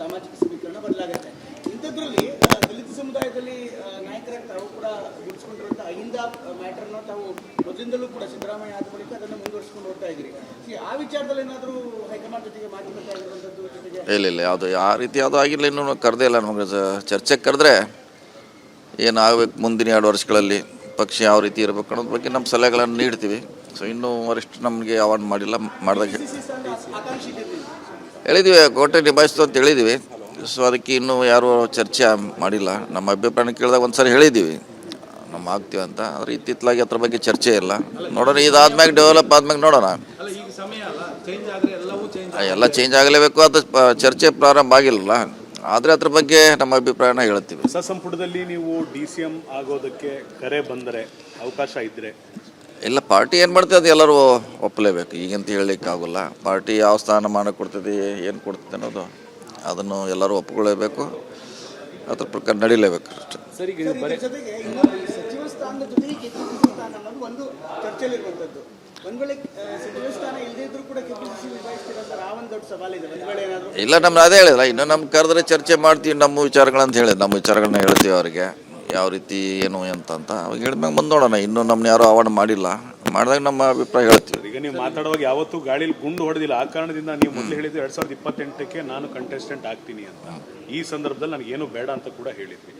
ಸಾಮಾಜಿಕ ಸಮೀಕರಣ ಬದಲಾಗುತ್ತೆ. ಇಂಥದ್ರಲ್ಲಿ ದಲಿತ ಸಮುದಾಯದಲ್ಲಿ ನಾಯಕರಾಗಿ ತಾವು ಕೂಡ ಗುರುತಿಸಿಕೊಂಡಿರುವಂಥ ಅಹಿಂದ ಮ್ಯಾಟರ್ನ ತಾವು ಮೊದಲಿಂದಲೂ ಕೂಡ ಸಿದ್ದರಾಮಯ್ಯ ಆದ ಬಳಿಕ ಅದನ್ನು ಮುಂದುವರಿಸಿಕೊಂಡು ಹೋಗ್ತಾ ಇದ್ದೀರಿ. ಆ ವಿಚಾರದಲ್ಲಿ ಏನಾದರೂ ಹೈಕಮಾಂಡ್ ಜೊತೆಗೆ ಮಾತುಕತೆ ಆಗಿರುವಂಥದ್ದು ಜೊತೆಗೆ ಇಲ್ಲ ಯಾವುದು ಆ ರೀತಿ ಯಾವುದೂ ಆಗಿಲ್ಲ, ಇನ್ನೂ ಕರೆದೇ ಇಲ್ಲ ನಮಗೆ. ಚರ್ಚೆಗೆ ಕರೆದ್ರೆ ಏನಾಗಬೇಕು ಮುಂದಿನ 2 ವರ್ಷಗಳಲ್ಲಿ ಪಕ್ಷ ಯಾವ ರೀತಿ ಇರಬೇಕು ಅನ್ನೋದ್ರ ಬಗ್ಗೆ ನಮ್ಮ ಸಲಹೆಗಳನ್ನು ನೀಡ್ತೀವಿ. ಸೊ ಇನ್ನೂ ವರಿಷ್ಠ ನಮಗೆ ಅವಾರ್ಡ್ ಮಾಡಿಲ್ಲ, ಮಾಡಿದಾಗ ಹೇಳಿದ್ದೀವಿ ಕೋಟೆ ನಿಭಾಯಿಸ್ತು ಅಂತ ಹೇಳಿದ್ದೀವಿ. ಸೊ ಅದಕ್ಕೆ ಇನ್ನೂ ಯಾರೂ ಚರ್ಚೆ ಮಾಡಿಲ್ಲ. ನಮ್ಮ ಅಭಿಪ್ರಾಯ ಕೇಳಿದಾಗ ಒಂದು ಸರಿ ಹೇಳಿದ್ದೀವಿ ನಮ್ಮ ಆಗ್ತೀವಿ ಅಂತ. ಆದರೆ ಇತ್ತಿತ್ತಲಾಗಿ ಅದ್ರ ಬಗ್ಗೆ ಚರ್ಚೆ ಇಲ್ಲ. ನೋಡೋಣ, ಇದಾದ್ಮ್ಯಾಗ ಡೆವಲಪ್ ಆದ್ಮ್ಯಾಗ ನೋಡೋಣ. ಎಲ್ಲ ಚೇಂಜ್ ಆಗಲೇಬೇಕು, ಅದು ಚರ್ಚೆ ಪ್ರಾರಂಭ ಆಗಿಲ್ಲ. ಆದರೆ ಅದ್ರ ಬಗ್ಗೆ ನಮ್ಮ ಅಭಿಪ್ರಾಯನ ಹೇಳ್ತೀವಿ. ಹೊಸ ಸಂಪುಟದಲ್ಲಿ ನೀವು DCM ಆಗೋದಕ್ಕೆ ಕರೆ ಬಂದರೆ ಅವಕಾಶ ಇದ್ದರೆ? ಇಲ್ಲ, ಪಾರ್ಟಿ ಏನು ಮಾಡ್ತದೆ ಅದು ಎಲ್ಲರೂ ಒಪ್ಪಲೇಬೇಕು. ಈಗಂತ ಹೇಳಲಿಕ್ಕಾಗಲ್ಲ. ಪಾರ್ಟಿ ಯಾವ ಸ್ಥಾನಮಾನ ಕೊಡ್ತದೆ, ಏನು ಕೊಡ್ತದೆ ಅನ್ನೋದು ಅದನ್ನು ಎಲ್ಲರೂ ಒಪ್ಕೊಳ್ಳೇಬೇಕು, ಅದ್ರ ಪ್ರಕಾರ ನಡೀಲೇಬೇಕು ಅಷ್ಟೇ. ಜೊತೆಗೆ ಇನ್ನೊಂದು ಸಚಿವ ಸ್ಥಾನದ ಜೊತೆಗೆ ಕೆಪಿಸಿಸಿ ಸ್ಥಾನ ಅನ್ನೋದು ಒಂದು ಚರ್ಚೆಯಲ್ಲಿರುವಂಥದ್ದು. ಒಂದು ವೇಳೆ ಸಚಿವ ಸ್ಥಾನ ಇಲ್ಲದೇ ಇದ್ರೂ ಕೂಡ ಕೆಪಿಸಿಸಿ ನಿಭಾಯಿಸ್ತೀರ ಸರ್, ಆ ಒಂದು ದೊಡ್ಡ ಸವಾಲಿದೆ. ಒಂದು ವೇಳೆ ಏನಾದರೂ ಇಲ್ಲ, ನಮ್ಗೆ ಅದೇ ಹೇಳಿಲ್ಲ, ಇನ್ನು ನಮ್ಗೆ ಕರೆದ್ರೆ ಚರ್ಚೆ ಮಾಡ್ತೀವಿ. ನಮ್ಮ ವಿಚಾರಗಳಂತ ಹೇಳಿದ್ರು, ನಮ್ಮ ವಿಚಾರಗಳನ್ನ ಹೇಳ್ತೀವಿ ಅವರಿಗೆ ಯಾವ ರೀತಿ ಏನು ಅಂತ ಅವಾಗ ಹೇಳಿದ್ಮ್ಯಾಗ ಮುಂದೆ ನೋಡೋಣ. ಇನ್ನೂ ನಮ್ಮನ್ನ ಯಾರೂ ಆಹ್ವಾನ ಮಾಡಿಲ್ಲ, ಮಾಡಿದಾಗ ನಮ್ಮ ಅಭಿಪ್ರಾಯ ಹೇಳ್ತೀವಿ. ಈಗ ನೀವು ಮಾತಾಡುವಾಗ ಯಾವತ್ತೂ ಗಾಳಿಲಿ ಗುಂಡು ಹೊಡೆದಿಲ್ಲ. ಆ ಕಾರಣದಿಂದ ನೀವು ಮೊದಲು ಹೇಳಿದ್ರಿ 2028ಕ್ಕೆ ನಾನು ಕಂಟೆಸ್ಟೆಂಟ್ ಆಗ್ತೀನಿ ಅಂತ. ಈ ಸಂದರ್ಭದಲ್ಲಿ ನನಗೇನು ಬೇಡ ಅಂತ ಕೂಡ ಹೇಳಿದ್ವಿ.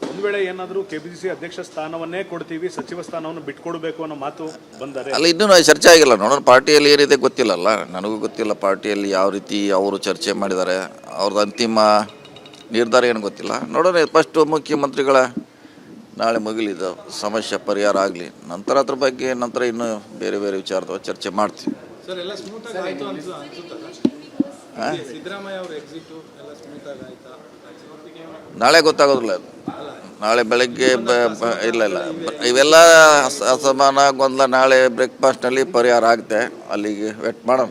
ಒಂದು ವೇಳೆ ಏನಾದರೂ KPCC ಅಧ್ಯಕ್ಷ ಸ್ಥಾನವನ್ನೇ ಕೊಡ್ತೀವಿ, ಸಚಿವ ಸ್ಥಾನವನ್ನು ಬಿಟ್ಕೊಡ್ಬೇಕು ಅನ್ನೋ ಮಾತು ಬಂದರೆ? ಅಲ್ಲ, ಇನ್ನೂ ಚರ್ಚೆ ಆಗಿಲ್ಲ. ನೋಡೋಣ, ಪಾರ್ಟಿಯಲ್ಲಿ ಏನಿದೆ ಗೊತ್ತಿಲ್ಲಲ್ಲ, ನನಗೂ ಗೊತ್ತಿಲ್ಲ. ಪಾರ್ಟಿಯಲ್ಲಿ ಯಾವ ರೀತಿ ಅವರು ಚರ್ಚೆ ಮಾಡಿದ್ದಾರೆ, ಅವ್ರದ್ದು ಅಂತಿಮ ನಿರ್ಧಾರ ಏನು ಗೊತ್ತಿಲ್ಲ. ನೋಡೋಣ, ಫಸ್ಟು ಮುಖ್ಯಮಂತ್ರಿಗಳ ನಾಳೆ ಮುಗಿಲಿದ್ದು ಸಮಸ್ಯೆ ಪರಿಹಾರ ಆಗಲಿ, ನಂತರ ಅದ್ರ ಬಗ್ಗೆ ನಂತರ ಇನ್ನೂ ಬೇರೆ ಬೇರೆ ವಿಚಾರದ ಚರ್ಚೆ ಮಾಡ್ತೀವಿ. ನಾಳೆ ಗೊತ್ತಾಗೋದಿಲ್ಲ ಅದು. ನಾಳೆ ಬೆಳಗ್ಗೆ ಇಲ್ಲ ಇವೆಲ್ಲ ಅಸಮಾನ ಗೊಂದಲ ನಾಳೆ ಬ್ರೇಕ್ಫಾಸ್ಟ್ನಲ್ಲಿ ಪರಿಹಾರ ಆಗುತ್ತೆ. ಅಲ್ಲಿಗೆ ವೇಟ್ ಮಾಡೋಣ.